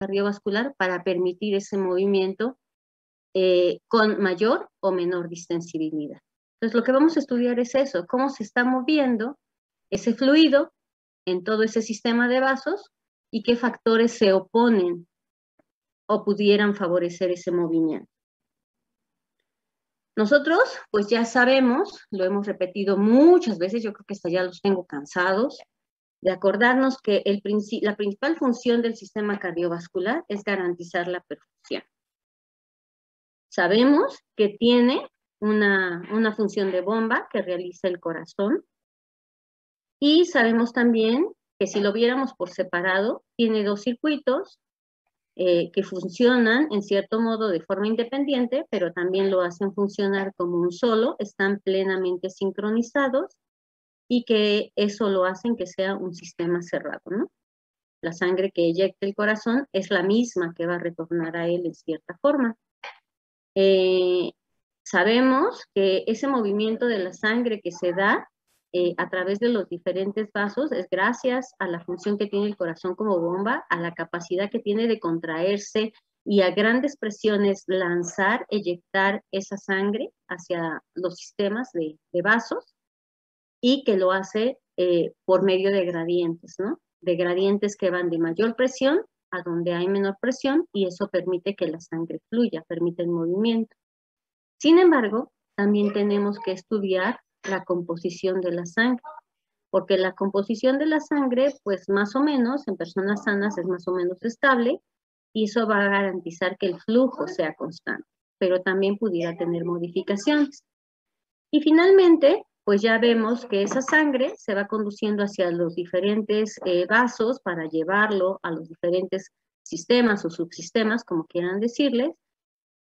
cardiovascular para permitir ese movimiento con mayor o menor distensibilidad. Entonces, lo que vamos a estudiar es eso, cómo se está moviendo ese fluido en todo ese sistema de vasos y qué factores se oponen o pudieran favorecer ese movimiento. Nosotros, pues ya sabemos, lo hemos repetido muchas veces, yo creo que hasta ya los tengo cansados, de acordarnos que la principal función del sistema cardiovascular es garantizar la perfusión. Sabemos que tiene una función de bomba que realiza el corazón y sabemos también que si lo viéramos por separado, tiene dos circuitos que funcionan en cierto modo de forma independiente, pero también lo hacen funcionar como un solo, están plenamente sincronizados y que eso lo hacen que sea un sistema cerrado, ¿no? La sangre que eyecta el corazón es la misma que va a retornar a él en cierta forma. Sabemos que ese movimiento de la sangre que se da a través de los diferentes vasos es gracias a la función que tiene el corazón como bomba, a la capacidad que tiene de contraerse y a grandes presiones lanzar, eyectar esa sangre hacia los sistemas de vasos y que lo hace por medio de gradientes, ¿no? De gradientes que van de mayor presión a donde hay menor presión y eso permite que la sangre fluya, permite el movimiento. Sin embargo, también tenemos que estudiar la composición de la sangre, porque la composición de la sangre, pues más o menos, en personas sanas es más o menos estable, y eso va a garantizar que el flujo sea constante, pero también pudiera tener modificaciones. Y finalmente, pues ya vemos que esa sangre se va conduciendo hacia los diferentes vasos para llevarlo a los diferentes sistemas o subsistemas, como quieran decirles,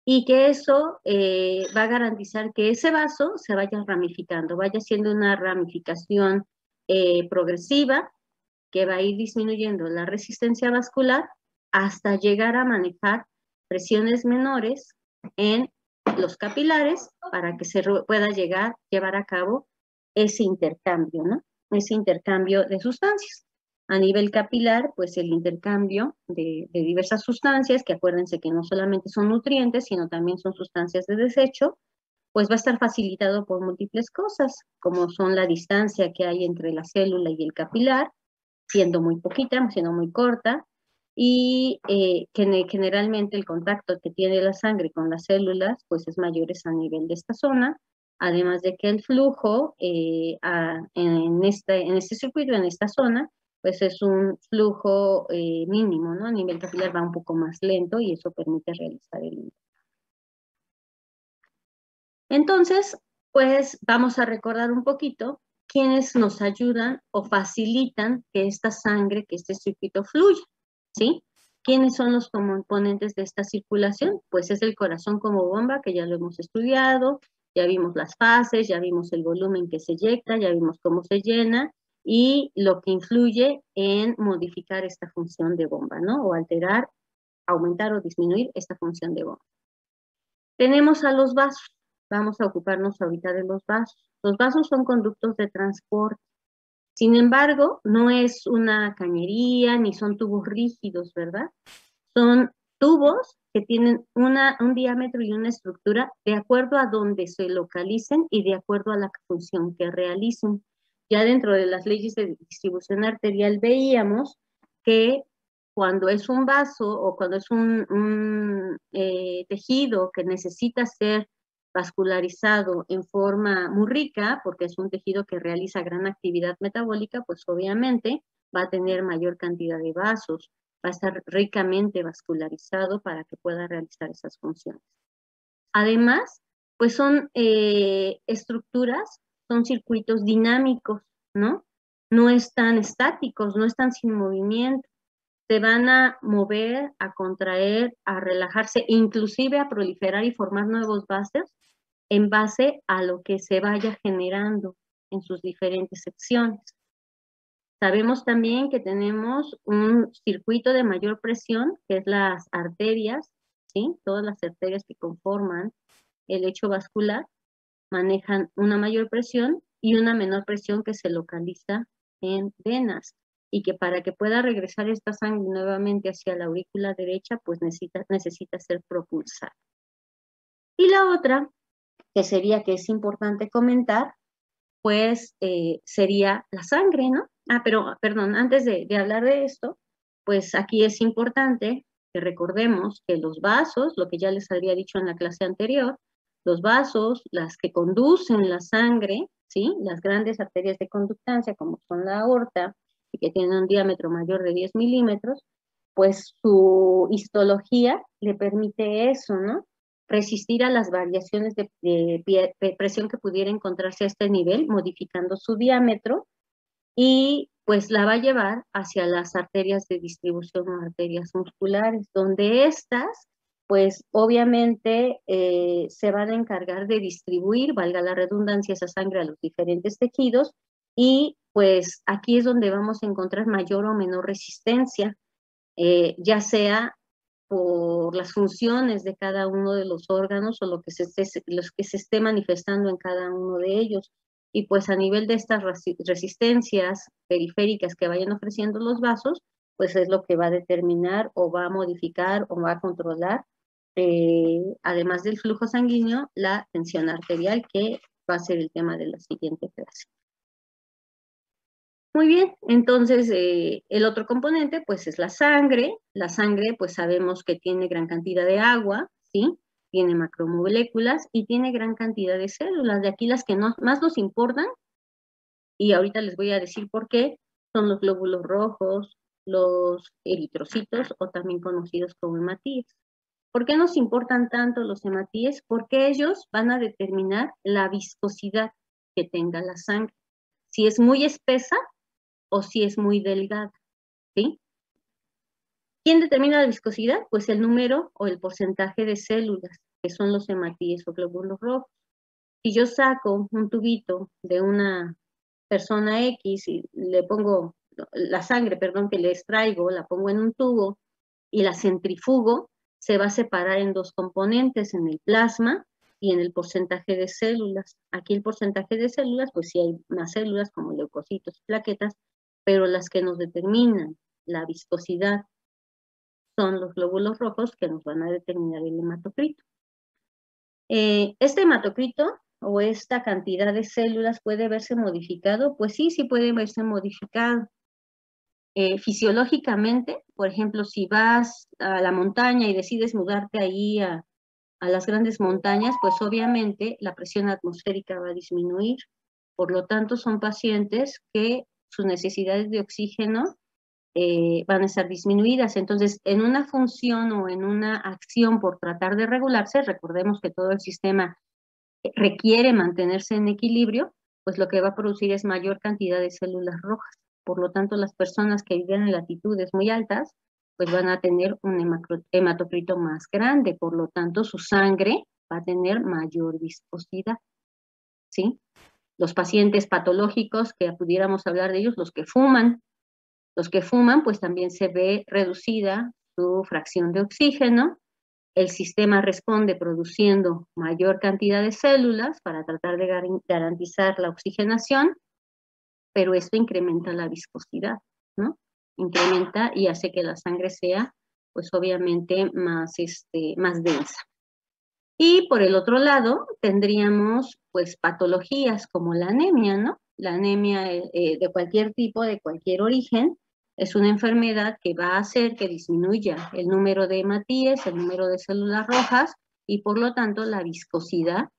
y que eso va a garantizar que ese vaso se vaya ramificando, vaya siendo una ramificación progresiva que va a ir disminuyendo la resistencia vascular hasta llegar a manejar presiones menores en los capilares para que se pueda llevar a cabo ese intercambio, ¿no? Ese intercambio de sustancias. A nivel capilar, pues el intercambio de diversas sustancias, que acuérdense que no solamente son nutrientes, sino también son sustancias de desecho, pues va a estar facilitado por múltiples cosas, como son la distancia que hay entre la célula y el capilar, siendo muy poquita, siendo muy corta, y que generalmente el contacto que tiene la sangre con las células, pues es mayor a nivel de esta zona, además de que el flujo en este circuito, en esta zona, pues es un flujo mínimo, ¿no? A nivel capilar va un poco más lento y eso permite realizar el intercambio. Entonces, pues vamos a recordar un poquito quiénes nos ayudan o facilitan que esta sangre, que este circuito fluya, ¿sí? ¿Quiénes son los componentes de esta circulación? Pues es el corazón como bomba, que ya lo hemos estudiado, ya vimos las fases, ya vimos el volumen que se eyecta, ya vimos cómo se llena, y lo que influye en modificar esta función de bomba, ¿no? O alterar, aumentar o disminuir esta función de bomba. Tenemos a los vasos. Vamos a ocuparnos ahorita de los vasos. Los vasos son conductos de transporte. Sin embargo, no es una cañería ni son tubos rígidos, ¿verdad? Son tubos que tienen un diámetro y una estructura de acuerdo a donde se localicen y de acuerdo a la función que realicen. Ya dentro de las leyes de distribución arterial veíamos que cuando es un vaso o cuando es un tejido que necesita ser vascularizado en forma muy rica, porque es un tejido que realiza gran actividad metabólica, pues obviamente va a tener mayor cantidad de vasos, va a estar ricamente vascularizado para que pueda realizar esas funciones. Además, pues son estructuras, son circuitos dinámicos, ¿no? No están estáticos, no están sin movimiento. Se van a mover, a contraer, a relajarse, inclusive a proliferar y formar nuevos vasos en base a lo que se vaya generando en sus diferentes secciones. Sabemos también que tenemos un circuito de mayor presión, que es las arterias, ¿sí? Todas las arterias que conforman el lecho vascular manejan una mayor presión y una menor presión que se localiza en venas. y que para que pueda regresar esta sangre nuevamente hacia la aurícula derecha, pues necesita ser propulsada. Y la otra, que sería que es importante comentar, pues sería la sangre, ¿no? Pero, perdón, antes de hablar de esto, pues aquí es importante que recordemos que los vasos, lo que ya les había dicho en la clase anterior, los vasos, las que conducen la sangre, ¿sí? Las grandes arterias de conductancia, como son la aorta, y que tienen un diámetro mayor de 10 milímetros, pues su histología le permite eso, ¿no? Resistir a las variaciones de presión que pudiera encontrarse a este nivel, modificando su diámetro, y pues la va a llevar hacia las arterias de distribución o arterias musculares, donde estas, pues obviamente se van a encargar de distribuir, valga la redundancia, esa sangre a los diferentes tejidos, y pues aquí es donde vamos a encontrar mayor o menor resistencia, ya sea por las funciones de cada uno de los órganos o los que se esté manifestando en cada uno de ellos. Y pues a nivel de estas resistencias periféricas que vayan ofreciendo los vasos, pues es lo que va a determinar o va a modificar o va a controlar, además del flujo sanguíneo, la tensión arterial, que va a ser el tema de la siguiente clase. Muy bien, entonces el otro componente pues es la sangre. La sangre pues sabemos que tiene gran cantidad de agua, ¿sí? Tiene macromoléculas y tiene gran cantidad de células. De aquí las que más nos importan, y ahorita les voy a decir por qué, son los glóbulos rojos, los eritrocitos o también conocidos como hematíes. ¿Por qué nos importan tanto los hematíes? Porque ellos van a determinar la viscosidad que tenga la sangre. Si es muy espesa o si es muy delgada, ¿sí? ¿Quién determina la viscosidad? Pues el número o el porcentaje de células, que son los hematíes o glóbulos rojos. Si yo saco un tubito de una persona X y le pongo la sangre, perdón, que le extraigo, la pongo en un tubo y la centrifugo, se va a separar en dos componentes, en el plasma y en el porcentaje de células. Aquí el porcentaje de células, pues sí hay más células como leucocitos y plaquetas, pero las que nos determinan la viscosidad son los glóbulos rojos, que nos van a determinar el hematocrito. Este hematocrito o esta cantidad de células puede verse modificado, pues sí, sí puede verse modificado. Fisiológicamente, por ejemplo, si vas a la montaña y decides mudarte ahí a las grandes montañas, pues obviamente la presión atmosférica va a disminuir. Por lo tanto, son pacientes que sus necesidades de oxígeno van a estar disminuidas. Entonces, en una función o en una acción por tratar de regularse, recordemos que todo el sistema requiere mantenerse en equilibrio, pues lo que va a producir es mayor cantidad de células rojas. Por lo tanto, las personas que viven en latitudes muy altas, pues van a tener un hematocrito más grande, por lo tanto, su sangre va a tener mayor viscosidad, ¿sí? Los pacientes patológicos, que pudiéramos hablar de ellos, los que fuman, pues también se ve reducida su fracción de oxígeno. El sistema responde produciendo mayor cantidad de células para tratar de garantizar la oxigenación, pero esto incrementa la viscosidad, ¿no? Incrementa y hace que la sangre sea, pues obviamente, más densa. Y por el otro lado, tendríamos, pues, patologías como la anemia, ¿no? La anemia de cualquier tipo, de cualquier origen, es una enfermedad que va a hacer que disminuya el número de hematíes, el número de células rojas, y por lo tanto la viscosidad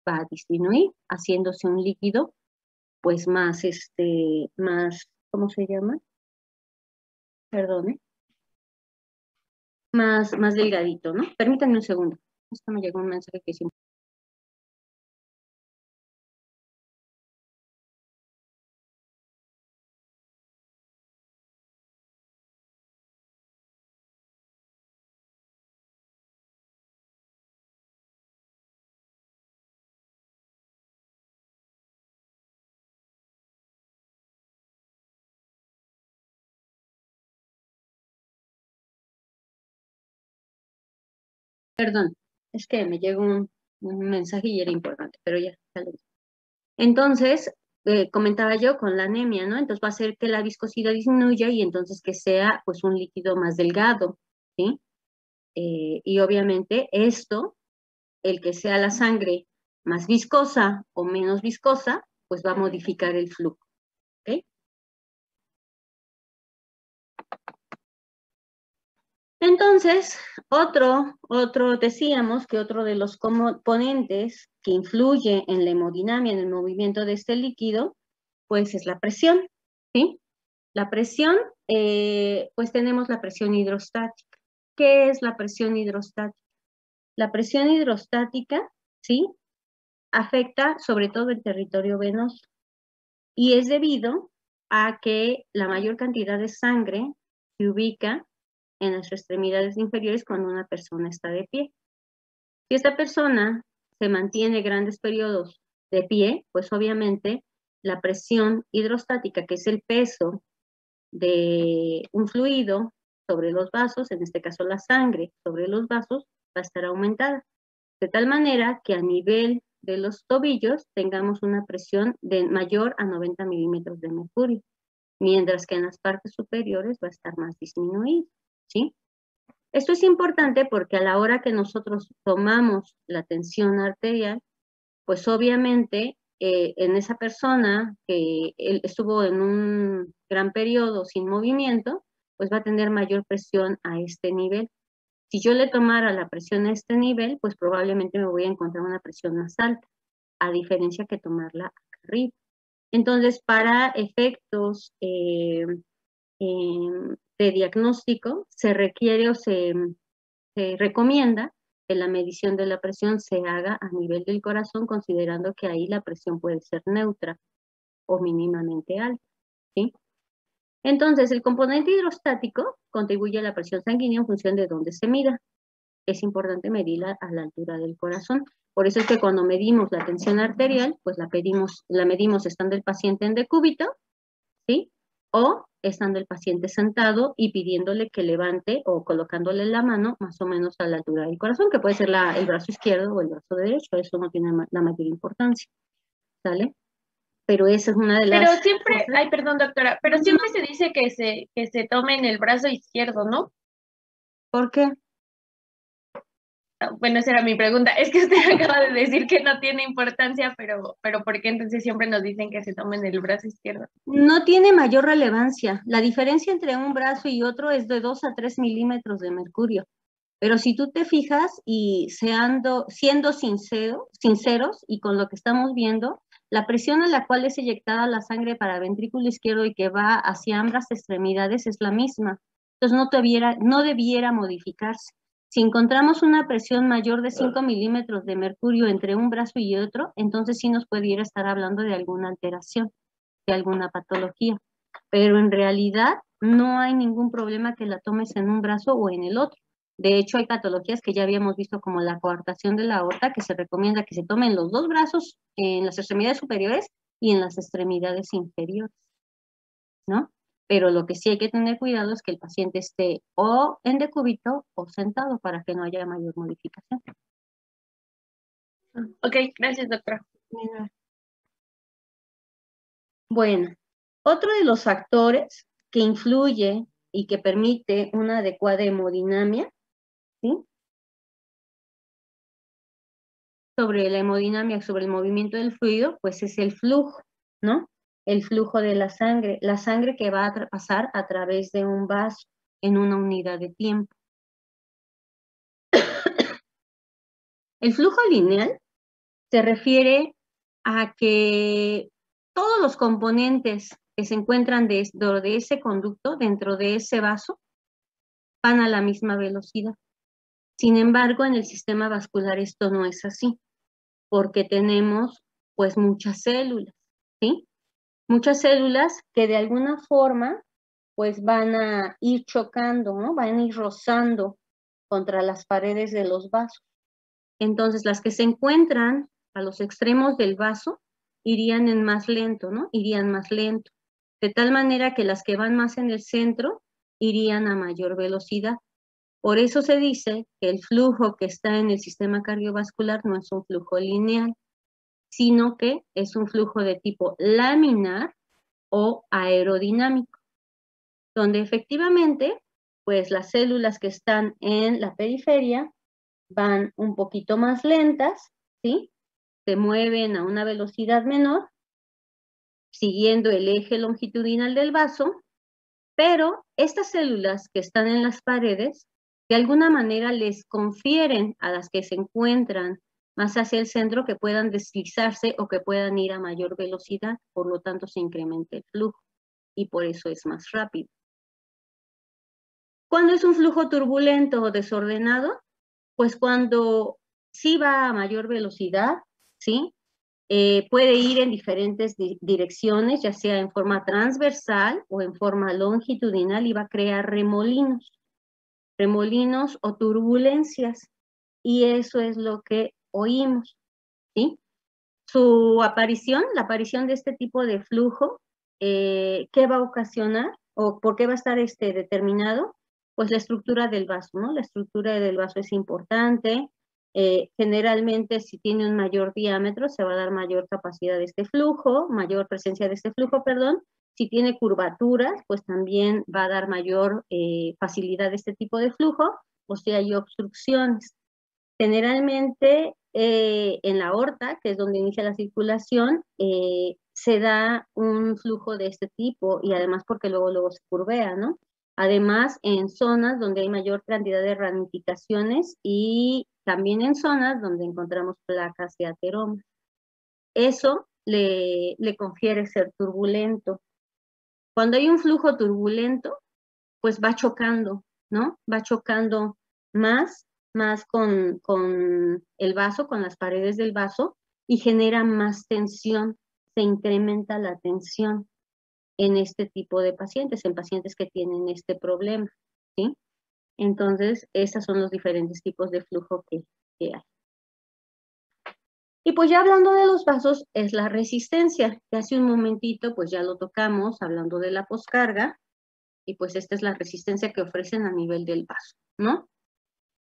va a disminuir, haciéndose un líquido, pues más, ¿cómo se llama? Perdone. Más delgadito, ¿no? Permítanme un segundo. Esto me llegó un mensaje que sí. Perdón, es que me llegó un mensaje y era importante, pero ya lo dije. Entonces, comentaba yo con la anemia, ¿no? Entonces va a hacer que la viscosidad disminuya y entonces que sea pues un líquido más delgado, ¿sí? Y obviamente esto, el que sea la sangre más viscosa o menos viscosa, pues va a modificar el flujo, ¿ok? Entonces, decíamos que otro de los componentes que influye en la hemodinamia, en el movimiento de este líquido, pues es la presión, ¿sí? La presión, pues tenemos la presión hidrostática. ¿Qué es la presión hidrostática? La presión hidrostática, ¿sí? Afecta sobre todo el territorio venoso y es debido a que la mayor cantidad de sangre se ubica en las extremidades inferiores cuando una persona está de pie. Si esta persona se mantiene grandes periodos de pie, pues obviamente la presión hidrostática, que es el peso de un fluido sobre los vasos, en este caso la sangre sobre los vasos, va a estar aumentada, de tal manera que a nivel de los tobillos tengamos una presión de mayor a 90 milímetros de mercurio, mientras que en las partes superiores va a estar más disminuido, ¿sí? Esto es importante porque a la hora que nosotros tomamos la tensión arterial, pues obviamente en esa persona que estuvo en un gran periodo sin movimiento, pues va a tener mayor presión a este nivel. Si yo le tomara la presión a este nivel, pues probablemente me voy a encontrar una presión más alta, a diferencia que tomarla acá arriba. Entonces, para efectos de diagnóstico, se requiere o se recomienda que la medición de la presión se haga a nivel del corazón, considerando que ahí la presión puede ser neutra o mínimamente alta, ¿sí? Entonces, el componente hidrostático contribuye a la presión sanguínea en función de dónde se mida. Es importante medirla a la altura del corazón. Por eso es que cuando medimos la tensión arterial, pues la medimos estando el paciente en decúbito, ¿sí? O estando el paciente sentado y pidiéndole que levante o colocándole la mano más o menos a la altura del corazón, que puede ser el brazo izquierdo o el brazo derecho, eso no tiene la mayor importancia, ¿sale? Pero esa es una de Pero las siempre, cosas. ay, perdón, doctora, pero siempre se dice que se tome en el brazo izquierdo, ¿no? ¿Por qué? Ah, bueno, esa era mi pregunta. Es que usted acaba de decir que no tiene importancia, pero ¿por qué entonces siempre nos dicen que se tome en el brazo izquierdo? No tiene mayor relevancia. La diferencia entre un brazo y otro es de 2 a 3 milímetros de mercurio. Pero si tú te fijas y siendo sinceros y con lo que estamos viendo, la presión a la cual es inyectada la sangre para ventrículo izquierdo y que va hacia ambas extremidades es la misma. Entonces no debiera modificarse. Si encontramos una presión mayor de 5 milímetros de mercurio entre un brazo y otro, entonces sí nos pudiera estar hablando de alguna alteración, de alguna patología. Pero en realidad no hay ningún problema que la tomes en un brazo o en el otro. De hecho, hay patologías que ya habíamos visto como la coartación de la aorta, que se recomienda que se tomen los dos brazos en las extremidades superiores y en las extremidades inferiores, ¿no? Pero lo que sí hay que tener cuidado es que el paciente esté o en decúbito o sentado para que no haya mayor modificación. Ok, gracias, doctora. Bueno, otro de los factores que influye y que permite una adecuada hemodinamia, ¿sí? Sobre la hemodinamia, sobre el movimiento del fluido, pues es el flujo, ¿no? El flujo de la sangre que va a pasar a través de un vaso en una unidad de tiempo. El flujo lineal se refiere a que todos los componentes que se encuentran dentro de ese conducto, dentro de ese vaso, van a la misma velocidad. Sin embargo, en el sistema vascular esto no es así, porque tenemos pues muchas células, ¿sí? Muchas células que de alguna forma pues van a ir chocando, ¿no? Van a ir rozando contra las paredes de los vasos. Entonces, las que se encuentran a los extremos del vaso irían en más lento, ¿no? Irían más lento. De tal manera que las que van más en el centro irían a mayor velocidad. Por eso se dice que el flujo que está en el sistema cardiovascular no es un flujo lineal, sino que es un flujo de tipo laminar o aerodinámico, donde efectivamente, pues las células que están en la periferia van un poquito más lentas, ¿sí? Se mueven a una velocidad menor, siguiendo el eje longitudinal del vaso, pero estas células que están en las paredes, de alguna manera les confieren a las que se encuentran más hacia el centro que puedan deslizarse o que puedan ir a mayor velocidad, por lo tanto se incrementa el flujo y por eso es más rápido. ¿Cuándo es un flujo turbulento o desordenado? Pues cuando sí va a mayor velocidad, ¿sí? Puede ir en diferentes direcciones, ya sea en forma transversal o en forma longitudinal, y va a crear remolinos o turbulencias. Y eso es lo que oímos, ¿sí? Su aparición, la aparición de este tipo de flujo, ¿qué va a ocasionar o por qué va a estar determinado? Pues la estructura del vaso, ¿no? La estructura del vaso es importante. Generalmente, si tiene un mayor diámetro, se va a dar mayor capacidad de este flujo, mayor presencia de este flujo, perdón. Si tiene curvaturas, pues también va a dar mayor facilidad de este tipo de flujo, o si hay obstrucciones. Generalmente en la aorta, que es donde inicia la circulación, se da un flujo de este tipo y además porque luego se curvea, ¿no? Además, en zonas donde hay mayor cantidad de ramificaciones y también en zonas donde encontramos placas y ateromas. Eso le confiere ser turbulento. Cuando hay un flujo turbulento, pues va chocando, ¿no? Va chocando más con el vaso, con las paredes del vaso, y genera más tensión, se incrementa la tensión en este tipo de pacientes, en pacientes que tienen este problema, ¿sí? Entonces, esos son los diferentes tipos de flujo que hay. Y pues ya hablando de los vasos, es la resistencia, que hace un momentito pues ya lo tocamos, hablando de la poscarga, y pues esta es la resistencia que ofrecen a nivel del vaso, ¿no?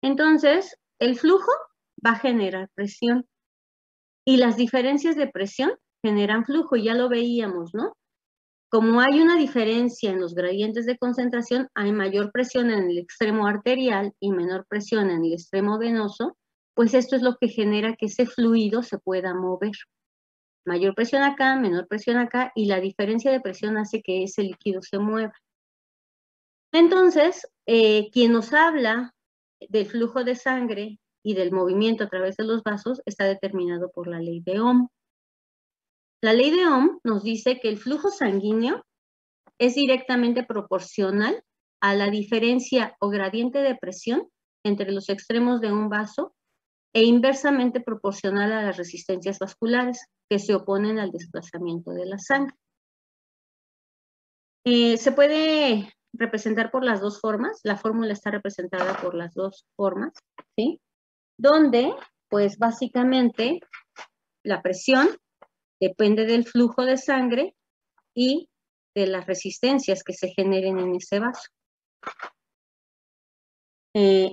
Entonces, el flujo va a generar presión y las diferencias de presión generan flujo, y ya lo veíamos, ¿no? Como hay una diferencia en los gradientes de concentración, hay mayor presión en el extremo arterial y menor presión en el extremo venoso, pues esto es lo que genera que ese fluido se pueda mover. Mayor presión acá, menor presión acá, y la diferencia de presión hace que ese líquido se mueva. Entonces, quien nos habla del flujo de sangre y del movimiento a través de los vasos está determinado por la ley de Ohm. La ley de Ohm nos dice que el flujo sanguíneo es directamente proporcional a la diferencia o gradiente de presión entre los extremos de un vaso e inversamente proporcional a las resistencias vasculares que se oponen al desplazamiento de la sangre. Se puede representar por las dos formas, la fórmula está representada por las dos formas, ¿sí? Donde, pues básicamente, la presión depende del flujo de sangre y de las resistencias que se generen en ese vaso.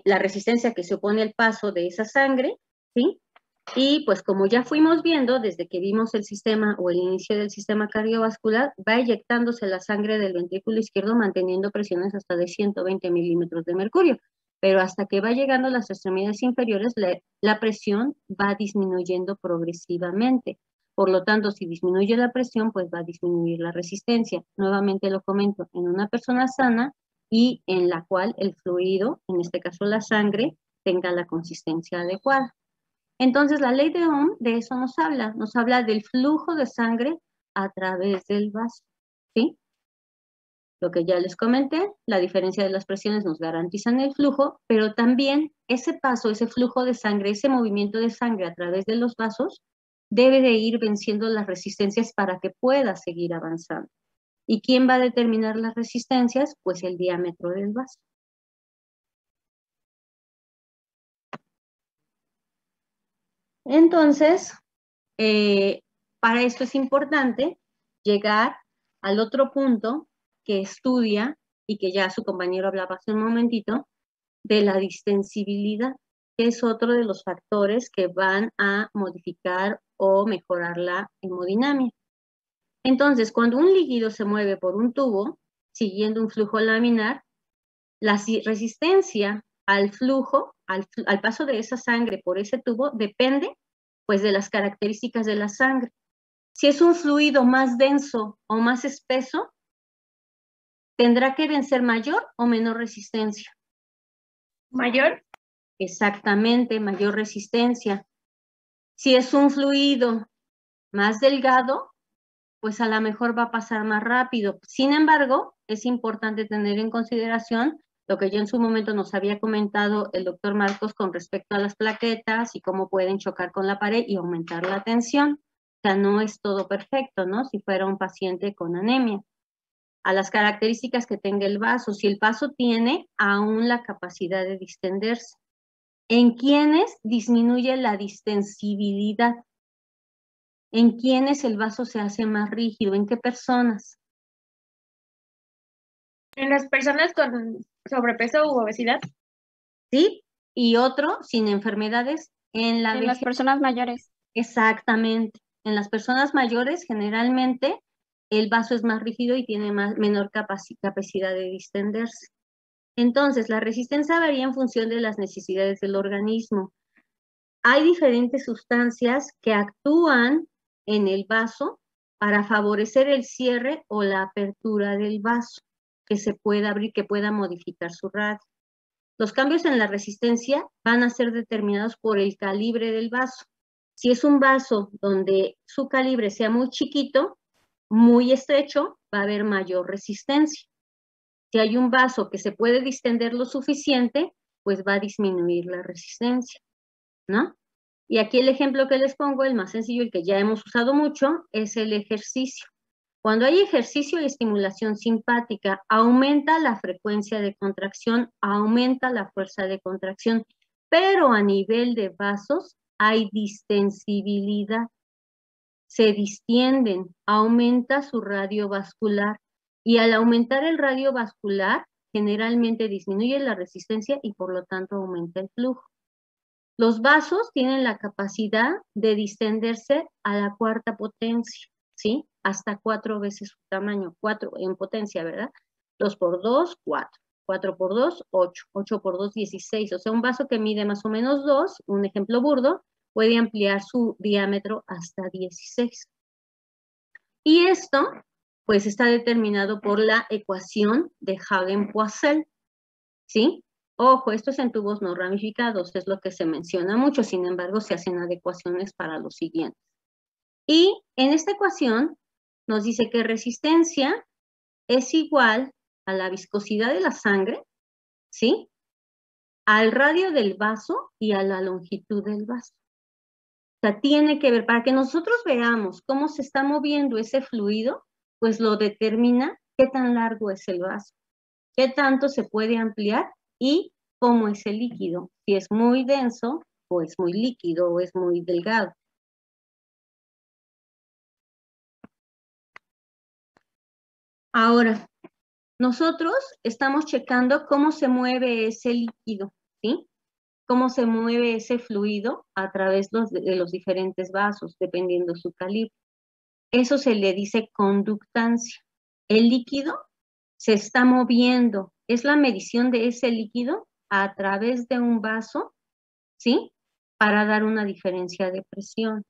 La resistencia que se opone al paso de esa sangre, ¿sí? Y pues como ya fuimos viendo, desde que vimos el sistema o el inicio del sistema cardiovascular, va eyectándose la sangre del ventrículo izquierdo manteniendo presiones hasta de 120 milímetros de mercurio. Pero hasta que va llegando a las extremidades inferiores, la presión va disminuyendo progresivamente. Por lo tanto, si disminuye la presión, pues va a disminuir la resistencia. Nuevamente lo comento, en una persona sana y en la cual el fluido, en este caso la sangre, tenga la consistencia adecuada. Entonces, la ley de Ohm de eso nos habla del flujo de sangre a través del vaso, ¿sí? Lo que ya les comenté, la diferencia de las presiones nos garantizan el flujo, pero también ese paso, ese flujo de sangre, ese movimiento de sangre a través de los vasos, debe de ir venciendo las resistencias para que pueda seguir avanzando. ¿Y quién va a determinar las resistencias? Pues el diámetro del vaso. Entonces, para esto es importante llegar al otro punto que estudia y que ya su compañero hablaba hace un momentito, de la distensibilidad. que es otro de los factores que van a modificar o mejorar la hemodinamia. Entonces, cuando un líquido se mueve por un tubo, siguiendo un flujo laminar, la resistencia al flujo, al paso de esa sangre por ese tubo, depende pues de las características de la sangre. Si es un fluido más denso o más espeso, tendrá que vencer mayor o menor resistencia. ¿Mayor? Exactamente, mayor resistencia. Si es un fluido más delgado, pues a lo mejor va a pasar más rápido. Sin embargo, es importante tener en consideración lo que ya en su momento nos había comentado el doctor Marcos con respecto a las plaquetas y cómo pueden chocar con la pared y aumentar la tensión. O sea, no es todo perfecto, ¿no? Si fuera un paciente con anemia. A las características que tenga el vaso. Si el vaso tiene aún la capacidad de distenderse. ¿En quiénes disminuye la distensibilidad? ¿En quiénes el vaso se hace más rígido? ¿En qué personas? En las personas con sobrepeso u obesidad. ¿Sí? Y otro, sin enfermedades, en la En las personas mayores. Exactamente. En las personas mayores, generalmente, el vaso es más rígido y tiene menor capacidad de distenderse. Entonces, la resistencia varía en función de las necesidades del organismo. Hay diferentes sustancias que actúan en el vaso para favorecer el cierre o la apertura del vaso, que se pueda abrir, que pueda modificar su radio. Los cambios en la resistencia van a ser determinados por el calibre del vaso. Si es un vaso donde su calibre sea muy chiquito, muy estrecho, va a haber mayor resistencia. Si hay un vaso que se puede distender lo suficiente, pues va a disminuir la resistencia, ¿no? Y aquí el ejemplo que les pongo, el más sencillo, el que ya hemos usado mucho, es el ejercicio. Cuando hay ejercicio y estimulación simpática, aumenta la frecuencia de contracción, aumenta la fuerza de contracción, pero a nivel de vasos hay distensibilidad. Se distienden, aumenta su radio vascular y al aumentar el radio vascular, generalmente disminuye la resistencia y por lo tanto aumenta el flujo. Los vasos tienen la capacidad de distenderse a la cuarta potencia, ¿sí? Hasta 4 veces su tamaño, 4 en potencia, ¿verdad? 2 por 2, 4. 4 por 2, 8. 8 por 2, 16. O sea, un vaso que mide más o menos 2, un ejemplo burdo, puede ampliar su diámetro hasta 16. Y esto, pues, está determinado por la ecuación de Hagen-Poiseuille, ¿sí? Ojo, esto es en tubos no ramificados, es lo que se menciona mucho, sin embargo, se hacen adecuaciones para los siguientes. Y en esta ecuación nos dice que resistencia es igual a la viscosidad de la sangre, ¿sí? Al radio del vaso y a la longitud del vaso. O sea, tiene que ver, para que nosotros veamos cómo se está moviendo ese fluido, pues lo determina qué tan largo es el vaso, qué tanto se puede ampliar y cómo es el líquido, si es muy denso o es muy líquido o es muy delgado. Ahora, nosotros estamos checando cómo se mueve ese líquido, ¿sí? Cómo se mueve ese fluido a través de los diferentes vasos, dependiendo su calibre. Eso se le dice conductancia. El líquido se está moviendo, es la medición de ese líquido a través de un vaso, ¿sí? Para dar una diferencia de presión.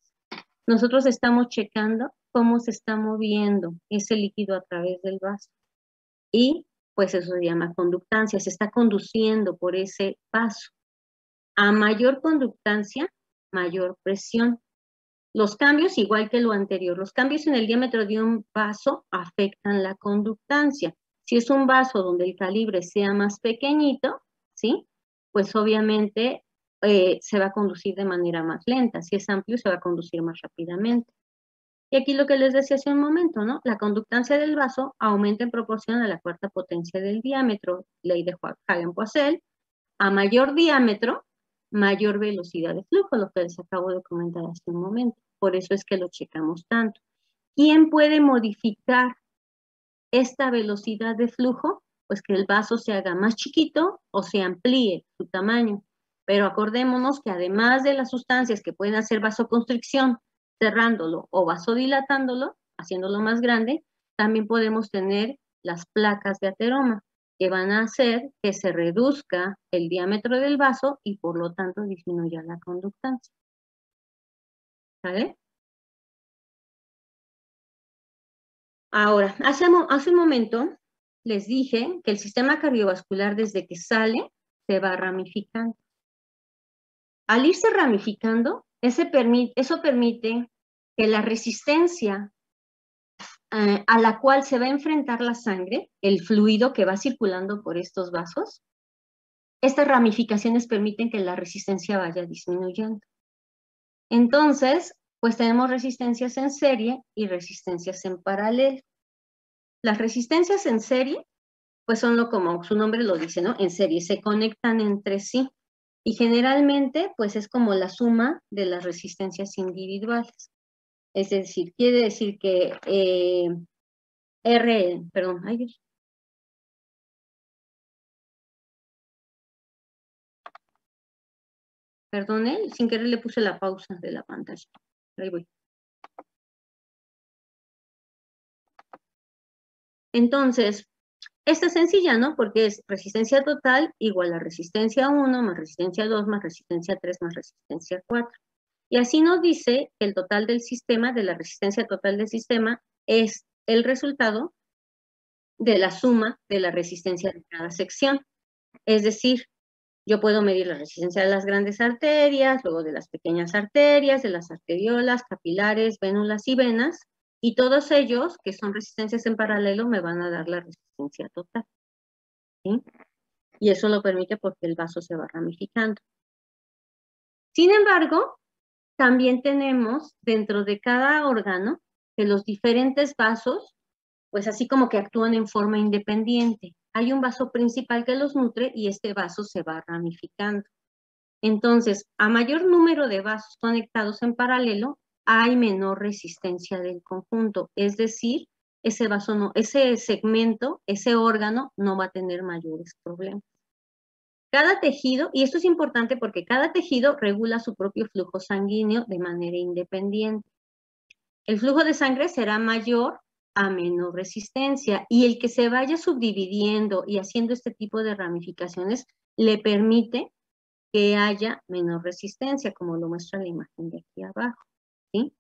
Nosotros estamos checando cómo se está moviendo ese líquido a través del vaso. Y pues eso se llama conductancia, se está conduciendo por ese vaso. A mayor conductancia, mayor presión. Los cambios, igual que lo anterior, los cambios en el diámetro de un vaso afectan la conductancia. Si es un vaso donde el calibre sea más pequeñito, ¿sí? Pues obviamente se va a conducir de manera más lenta. Si es amplio, se va a conducir más rápidamente. Y aquí lo que les decía hace un momento, ¿no? La conductancia del vaso aumenta en proporción a la cuarta potencia del diámetro, ley de Hagen-Poiseuille. A mayor diámetro, mayor velocidad de flujo, lo que les acabo de comentar hace un momento. Por eso es que lo checamos tanto. ¿Quién puede modificar esta velocidad de flujo? Pues que el vaso se haga más chiquito o se amplíe su tamaño. Pero acordémonos que además de las sustancias que pueden hacer vasoconstricción, cerrándolo o vasodilatándolo, haciéndolo más grande, también podemos tener las placas de ateroma, que van a hacer que se reduzca el diámetro del vaso y por lo tanto disminuya la conductancia. ¿Vale? Ahora, hace un momento les dije que el sistema cardiovascular desde que sale se va ramificando. Al irse ramificando, eso permite que la resistencia a la cual se va a enfrentar la sangre, el fluido que va circulando por estos vasos, estas ramificaciones permiten que la resistencia vaya disminuyendo. Entonces, pues tenemos resistencias en serie y resistencias en paralelo. Las resistencias en serie, pues son como su nombre lo dice, ¿no? En serie, se conectan entre sí. Y generalmente, pues es como la suma de las resistencias individuales. Es decir, quiere decir que perdone, sin querer le puse la pausa de la pantalla. Ahí voy. Entonces, esta es sencilla, ¿no? Porque es resistencia total igual a resistencia 1 más resistencia 2 más resistencia 3 más resistencia 4. Y así nos dice que el total del sistema, de la resistencia total del sistema, es el resultado de la suma de la resistencia de cada sección. Es decir, yo puedo medir la resistencia de las grandes arterias, luego de las pequeñas arterias, de las arteriolas, capilares, vénulas y venas, y todos ellos, que son resistencias en paralelo, me van a dar la resistencia total. ¿Sí? Y eso lo permite porque el vaso se va ramificando. Sin embargo, también tenemos dentro de cada órgano que los diferentes vasos, pues así como que actúan en forma independiente. Hay un vaso principal que los nutre y este vaso se va ramificando. Entonces, a mayor número de vasos conectados en paralelo, hay menor resistencia del conjunto. Es decir, ese vaso no, ese segmento, ese órgano no va a tener mayores problemas. Cada tejido, y esto es importante porque cada tejido regula su propio flujo sanguíneo de manera independiente. El flujo de sangre será mayor a menor resistencia y el que se vaya subdividiendo y haciendo este tipo de ramificaciones le permite que haya menor resistencia, como lo muestra la imagen de aquí abajo. ¿Sí?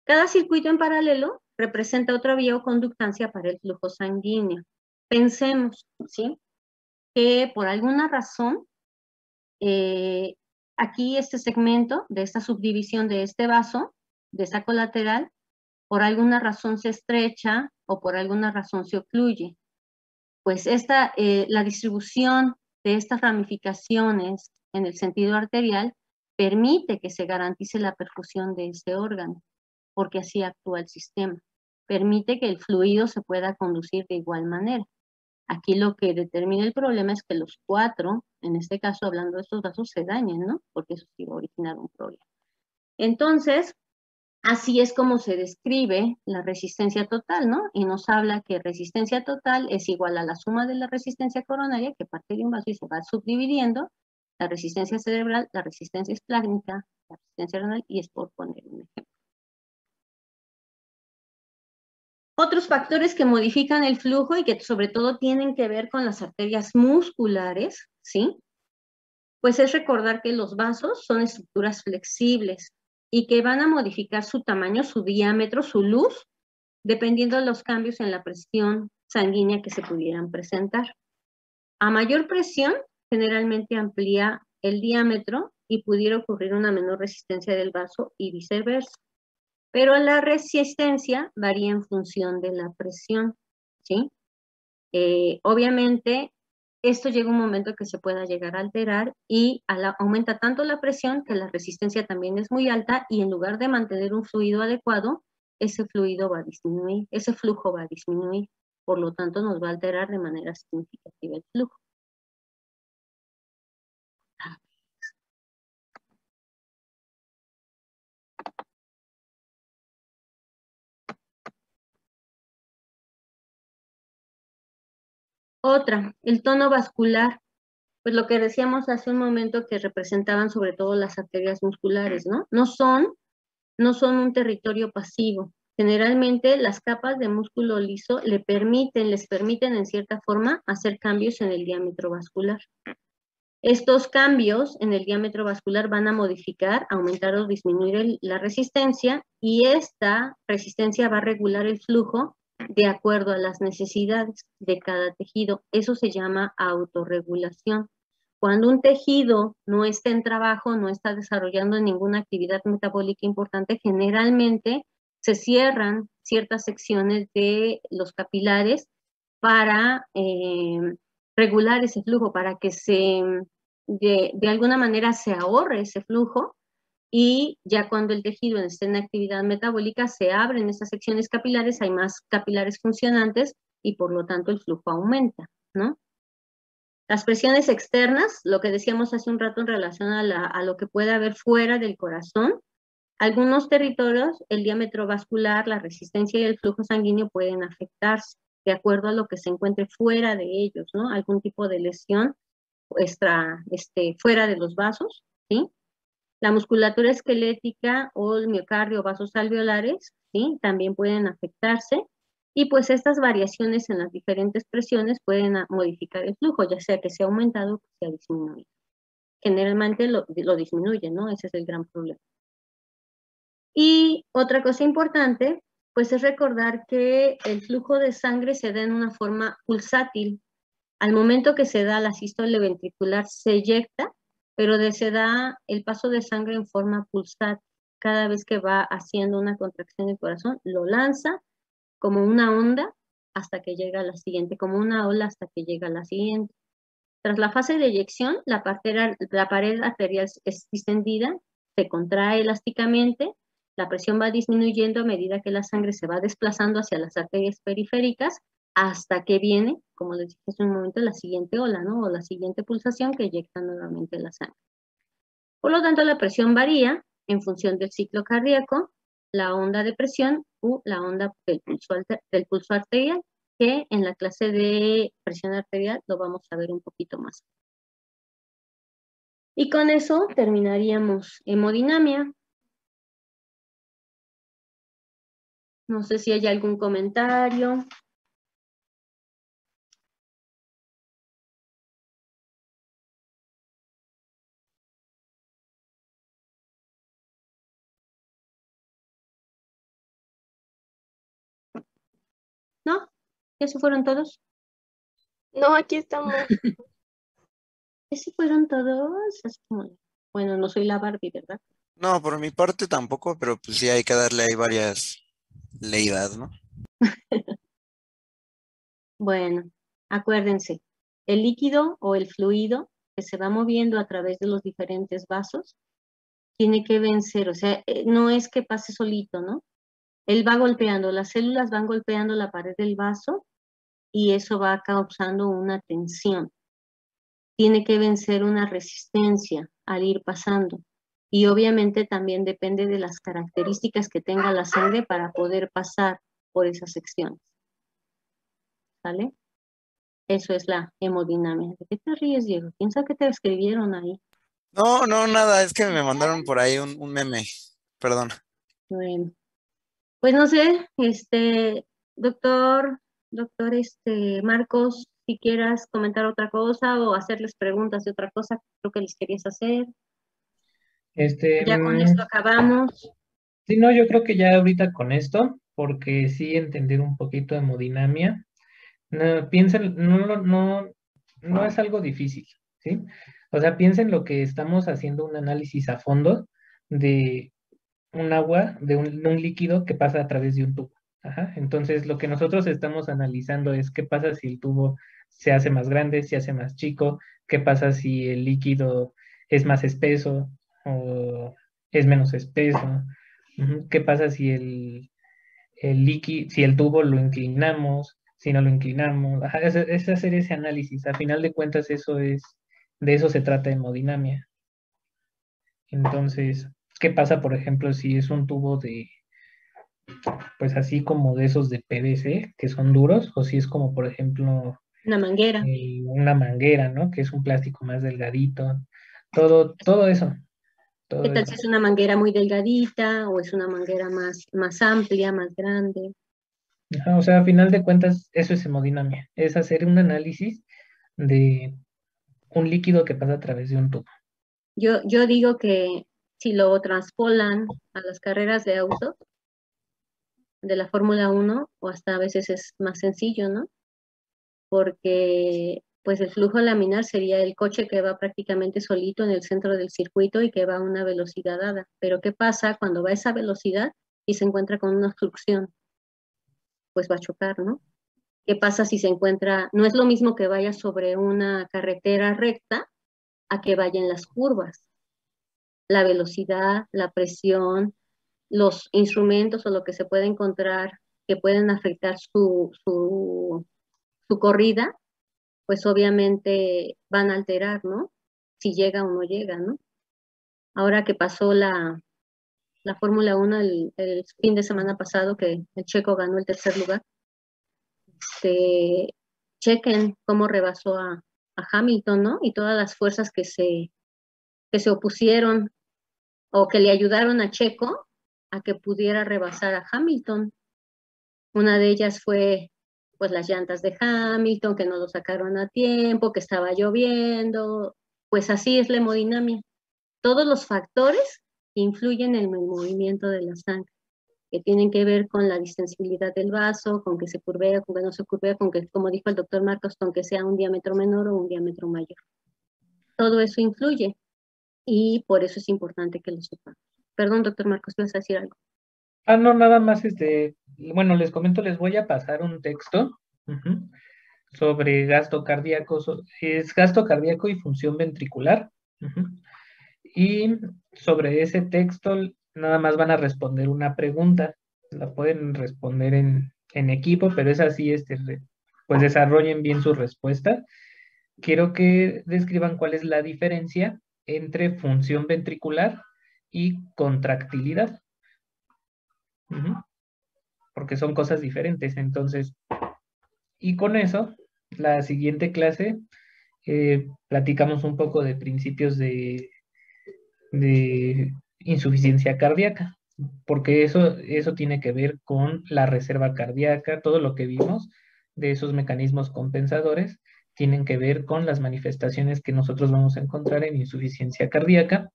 Cada circuito en paralelo representa otra vía o conductancia para el flujo sanguíneo. Pensemos, ¿sí? Que por alguna razón, aquí este segmento de esta subdivisión de este vaso, de esta colateral, por alguna razón se estrecha o por alguna razón se ocluye. Pues la distribución de estas ramificaciones en el sentido arterial permite que se garantice la perfusión de este órgano, porque así actúa el sistema. Permite que el fluido se pueda conducir de igual manera. Aquí lo que determina el problema es que los 4, en este caso hablando de estos vasos, se dañen, ¿no? Porque eso sí va a originar un problema. Entonces, así es como se describe la resistencia total, ¿no? Y nos habla que resistencia total es igual a la suma de la resistencia coronaria, que parte de un vaso y se va subdividiendo, la resistencia cerebral, la resistencia esplácnica, la resistencia renal, y es por poner un ejemplo. Otros factores que modifican el flujo y que sobre todo tienen que ver con las arterias musculares, ¿sí? Pues es recordar que los vasos son estructuras flexibles y que van a modificar su tamaño, su diámetro, su luz, dependiendo de los cambios en la presión sanguínea que se pudieran presentar. A mayor presión, generalmente amplía el diámetro y pudiera ocurrir una menor resistencia del vaso y viceversa. Pero la resistencia varía en función de la presión, ¿sí? Obviamente, esto llega un momento que se pueda llegar a alterar y aumenta tanto la presión que la resistencia también es muy alta y en lugar de mantener un fluido adecuado, ese fluido va a disminuir, ese flujo va a disminuir, por lo tanto nos va a alterar de manera significativa el flujo. Otra, el tono vascular. Pues lo que decíamos hace un momento que representaban sobre todo las arterias musculares, ¿no? No son un territorio pasivo. Generalmente las capas de músculo liso les permiten en cierta forma hacer cambios en el diámetro vascular. Estos cambios en el diámetro vascular van a modificar, aumentar o disminuir la resistencia, y esta resistencia va a regular el flujo de acuerdo a las necesidades de cada tejido. Eso se llama autorregulación. Cuando un tejido no está en trabajo, no está desarrollando ninguna actividad metabólica importante, generalmente se cierran ciertas secciones de los capilares para regular ese flujo, para que de alguna manera se ahorre ese flujo, y ya cuando el tejido esté en actividad metabólica se abren esas secciones capilares, hay más capilares funcionantes y por lo tanto el flujo aumenta, ¿no? Las presiones externas, lo que decíamos hace un rato en relación a lo que puede haber fuera del corazón, algunos territorios, el diámetro vascular, la resistencia y el flujo sanguíneo pueden afectarse de acuerdo a lo que se encuentre fuera de ellos, ¿no? Algún tipo de lesión fuera de los vasos, ¿sí? La musculatura esquelética o el miocardio o vasos alveolares, ¿sí? También pueden afectarse. Y pues estas variaciones en las diferentes presiones pueden modificar el flujo, ya sea que sea aumentado o que sea disminuido. Generalmente lo disminuye, ¿no? Ese es el gran problema. Y otra cosa importante, pues es recordar que el flujo de sangre se da en una forma pulsátil. Al momento que se da la sístole ventricular se eyecta, pero se da el paso de sangre en forma pulsátil. Cada vez que va haciendo una contracción del corazón, lo lanza como una onda hasta que llega a la siguiente, como una ola hasta que llega a la siguiente. Tras la fase de eyección, la pared arterial es distendida, se contrae elásticamente, la presión va disminuyendo a medida que la sangre se va desplazando hacia las arterias periféricas, hasta que viene, como les dije hace un momento, la siguiente ola, ¿no? O la siguiente pulsación que eyecta nuevamente la sangre. Por lo tanto, la presión varía en función del ciclo cardíaco, la onda de presión u la onda del pulso arterial, que en la clase de presión arterial lo vamos a ver un poquito más. Y con eso terminaríamos hemodinamia. No sé si hay algún comentario. ¿No? ¿Ya se fueron todos? No, aquí estamos. ¿Ya se fueron todos? Bueno, no soy la Barbie, ¿verdad? No, por mi parte tampoco, pero pues sí hay que darle ahí varias leídas, ¿no? Bueno, acuérdense, el líquido o el fluido que se va moviendo a través de los diferentes vasos tiene que vencer, o sea, no es que pase solito, ¿no? Él va golpeando, las células van golpeando la pared del vaso y eso va causando una tensión. Tiene que vencer una resistencia al ir pasando. Y obviamente también depende de las características que tenga la sangre para poder pasar por esas secciones. ¿Sale? Eso es la hemodinamia. ¿De qué te ríes, Diego? Piensa que te escribieron ahí. No, nada, es que me mandaron por ahí un meme, perdón. Bueno, pues no sé, doctor Marcos, si quieras comentar otra cosa o hacerles preguntas de otra cosa, creo que les querías hacer. Ya con esto acabamos. Sí, no, yo creo que ya ahorita con esto, porque sí entender un poquito de hemodinamia, no, piensen, no es algo difícil, ¿sí? O sea, piensen lo que estamos haciendo un análisis a fondo de un agua, de un líquido que pasa a través de un tubo. Ajá. Entonces, lo que nosotros estamos analizando es qué pasa si el tubo se hace más grande, se hace más chico, qué pasa si el líquido es más espeso o es menos espeso, qué pasa si si el tubo lo inclinamos, si no lo inclinamos. Ajá, es hacer ese análisis. A final de cuentas, de eso se trata hemodinamia. Entonces, ¿qué pasa, por ejemplo, si es un tubo pues así como de esos de PVC, que son duros, o si es como, por ejemplo, Una manguera. una manguera, ¿no? Que es un plástico más delgadito. Todo eso. ¿Qué tal si es una manguera muy delgadita o es una manguera más amplia, más grande? Ajá, o sea, a final de cuentas, eso es hemodinamia. Es hacer un análisis de un líquido que pasa a través de un tubo. Yo digo que si lo traspolan a las carreras de auto, de la Fórmula 1, o hasta a veces es más sencillo, ¿no? Porque pues el flujo laminar sería el coche que va prácticamente solito en el centro del circuito y que va a una velocidad dada. Pero ¿qué pasa cuando va a esa velocidad y se encuentra con una obstrucción? Pues va a chocar, ¿no? ¿Qué pasa si se encuentra? No es lo mismo que vaya sobre una carretera recta a que vaya en las curvas. La velocidad, la presión, los instrumentos o lo que se puede encontrar que pueden afectar su corrida, pues obviamente van a alterar, ¿no? Si llega o no llega, ¿no? Ahora que pasó la Fórmula 1 el fin de semana pasado, que el checo ganó el tercer lugar, chequen cómo rebasó a Hamilton, ¿no? Y todas las fuerzas que se opusieron o que le ayudaron a Checo a que pudiera rebasar a Hamilton. Una de ellas fue pues las llantas de Hamilton, que no lo sacaron a tiempo, que estaba lloviendo, pues así es la hemodinamia. Todos los factores influyen en el movimiento de la sangre, que tienen que ver con la distensibilidad del vaso, con que se curvea, con que no se curvea, con que, como dijo el doctor Marcos, con que sea un diámetro menor o un diámetro mayor. Todo eso influye y por eso es importante que lo sepamos. Perdón, doctor Marcos, ¿vas a decir algo? No, nada más, bueno, les comento, les voy a pasar un texto sobre gasto cardíaco, es gasto cardíaco y función ventricular. Y sobre ese texto, nada más van a responder una pregunta. La pueden responder en equipo, pero es así, pues desarrollen bien su respuesta. Quiero que describan cuál es la diferencia entre función ventricular y contractilidad. Porque son cosas diferentes. Entonces, y con eso, la siguiente clase, platicamos un poco de principios de insuficiencia cardíaca, porque eso tiene que ver con la reserva cardíaca, todo lo que vimos de esos mecanismos compensadores tienen que ver con las manifestaciones que nosotros vamos a encontrar en insuficiencia cardíaca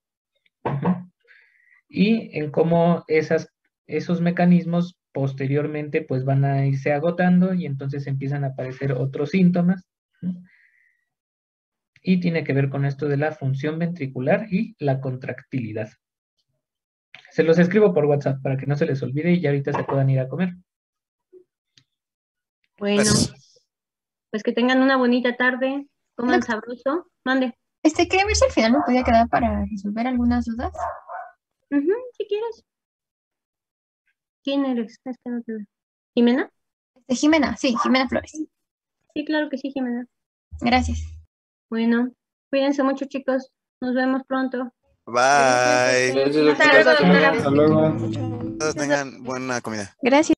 y en cómo esos mecanismos posteriormente pues van a irse agotando y entonces empiezan a aparecer otros síntomas. Y tiene que ver con esto de la función ventricular y la contractilidad. Se los escribo por WhatsApp para que no se les olvide y ya ahorita se puedan ir a comer. Bueno, Gracias. pues que tengan una bonita tarde, coman sabroso, mande. Quería ver si al final me podía quedar para resolver algunas dudas. Si quieres. ¿Quién eres? Es que no te veo. ¿Jimena? Jimena, sí, Jimena Flores. Sí, claro que sí, Jimena. Gracias. Bueno, cuídense mucho, chicos. Nos vemos pronto. Bye. Gracias, Hasta luego, doctora. hasta luego. Todos tengan buena comida. Gracias.